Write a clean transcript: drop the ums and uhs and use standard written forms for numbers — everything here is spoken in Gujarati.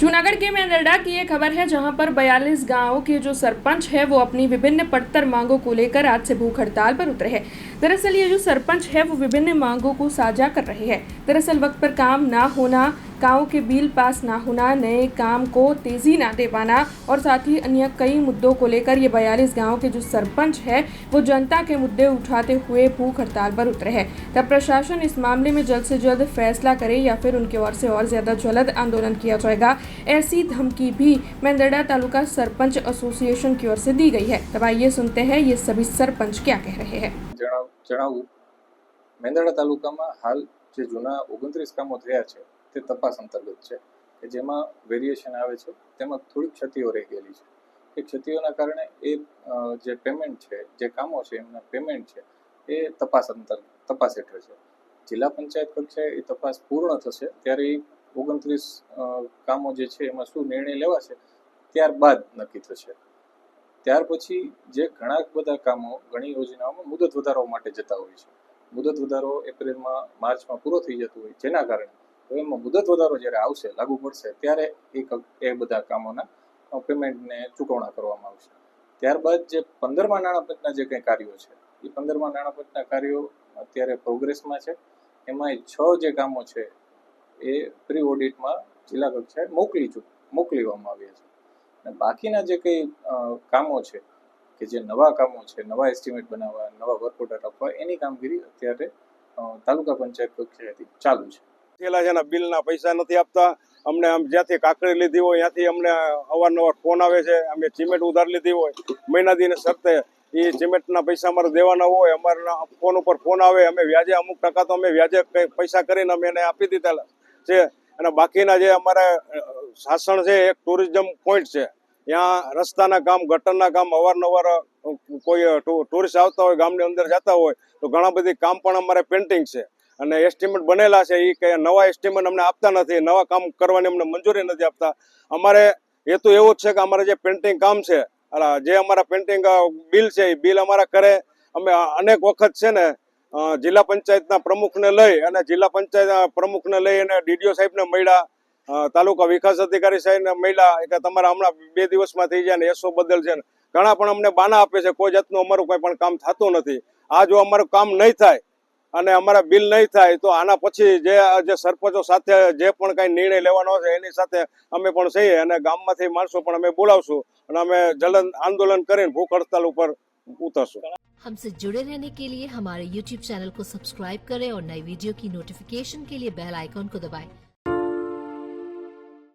जूनागढ़ के मेंदरडा की ये खबर है, जहां पर 42 गांवों के जो सरपंच है वो अपनी विभिन्न पड़तर मांगों को लेकर आज से भूख हड़ताल पर उतरे हैं। दरअसल ये जो सरपंच है वो विभिन्न मांगों को साझा कर रहे हैं। दरअसल वक्त पर काम ना होना, गाँव के बिल पास ना होना, नए काम को तेजी ना दे पाना और साथ ही अन्य कई मुद्दों को लेकर ये 42 गाँव के जो सरपंच है वो जनता के मुद्दे उठाते हुए भूख हड़ताल पर उतरे हैं। तब प्रशासन इस मामले में जल्द से जल्द फैसला करे या फिर उनकी ओर से और ज्यादा ज्वलंत आंदोलन किया जाएगा, ऐसी धमकी भी मेंदरडा तालुका सरपंच एसोसिएशन की ओर से दी गई है। तब आइए सुनते हैं ये सभी सरपंच क्या कह रहे हैं। मेंदरडा तालुकामां हाल जे जूना 29 कामो थया छे ते तपास अंतर्गत छे के जेमां वेरिएशन आवे छे तेमां थोड़ी क्षतिओ रही गेली छे। ए क्षतिओना कारणे ए जे पेमेंट छे, जे कामो छे एमना पेमेंट छे ए तपास हेठळ छे। जिल्ला पंचायत कक्षाए ए तपास पूर्ण थशे त्यारे 29 कामो जे छे एमां शुं निर्णय लेवाशे ત્યારબાદ નક્કી થશે। ત્યાર પછી જે ઘણા બધા કામો ઘણી યોજનાઓમાં મુદત વધારો માટે જતા હોય છે, મુદત વધારો એપ્રિલમાં માર્ચમાં પૂરો થઈ જતો હોય, જેના કારણે હવે એમાં મુદત વધારો જ્યારે આવશે, લાગુ પડશે ત્યારે એ બધા કામોના પેમેન્ટને ચૂકવણા કરવામાં આવશે। ત્યારબાદ જે 15મા નાણાપંચના જે કંઈ કાર્યો છે એ 15મા નાણાપંચના કાર્યો અત્યારે પ્રોગ્રેસમાં છે। એમાં 6 જે કામો છે એ પ્રી ઓડિટમાં જિલ્લા કક્ષાએ મોકલવામાં આવ્યા છે અને બાકીના જે કંઈ કામો છે કે જે નવા કામો છે, નવા એસ્ટિમેટ બનાવવા, નવા વર્ક ઓર્ડર આપવા, એની કામગીરી અત્યારે તાલુકા પંચાયત કક્ષાએથી ચાલુ છે। પેલા બિલના પૈસા નથી આપતા, અમને આમ જ્યાંથી કાકડી લીધી હોય ત્યાંથી અમને અવારનવાર ફોન આવે છે, અમે સિમેન્ટ ઉધાર લીધી હોય મહિના દીને શરતે એ સિમેન્ટના પૈસા અમારે દેવાના હોય, અમારા ફોન ઉપર ફોન આવે, અમે વ્યાજે અમુક ટકા તો અમે વ્યાજે પૈસા કરીને અમે એને આપી દીધેલા છે અને બાકીના જે અમારા શાસન છે એક ટુરિઝમ પોઈન્ટ છે, ત્યાં રસ્તાના કામ, ગટરના કામ અવારનવાર કોઈ ટુરિસ્ટ આવતા હોય, ગામની અંદર જતા હોય તો ઘણા બધી કામ પણ અમારે પેન્ટિંગ છે અને એસ્ટિમેટ બનેલા છે, એ કે નવા એસ્ટિમેટ અમને આપતા નથી, નવા કામ કરવાની અમને મંજૂરી નથી આપતા। અમારે હેતુ એવો જ છે કે અમારે જે પેન્ટિંગ કામ છે, જે અમારા પેન્ટિંગ બિલ છે એ બિલ અમારા કરે। અમે અનેક વખત છે ને જિલ્લા પંચાયતના પ્રમુખને લઈ અને જિલ્લા પંચાયત પ્રમુખને લઈ અને ડીડીઓ સાહેબને મળ્યા, તાલુકા વિકાસ અધિકારી સાહેબને મળ્યા કે તમારા હમણાં 2 દિવસમાં થઈ જાય ને એસો બદલ છે ને ઘણા પણ અમને બાના આપે છે, કોઈ જાતનું અમારું કોઈ પણ કામ થતું નથી। આ જો અમારું કામ નહીં થાય અને અમારા બિલ નહીં થાય તો આના પછી જે સરપંચો સાથે જે પણ કાંઈ નિર્ણય લેવાનો છે એની સાથે અમે પણ છીએ અને ગામમાંથી માણસો પણ અમે બોલાવશું અને અમે જલન આંદોલન કરીને ભૂખ હડતાલ ઉપર ઉતરશું। हमसे जुड़े रहने के लिए हमारे YouTube चैनल को सब्सक्राइब करें और नई वीडियो की नोटिफिकेशन के लिए बेल आइकॉन को दबाएं।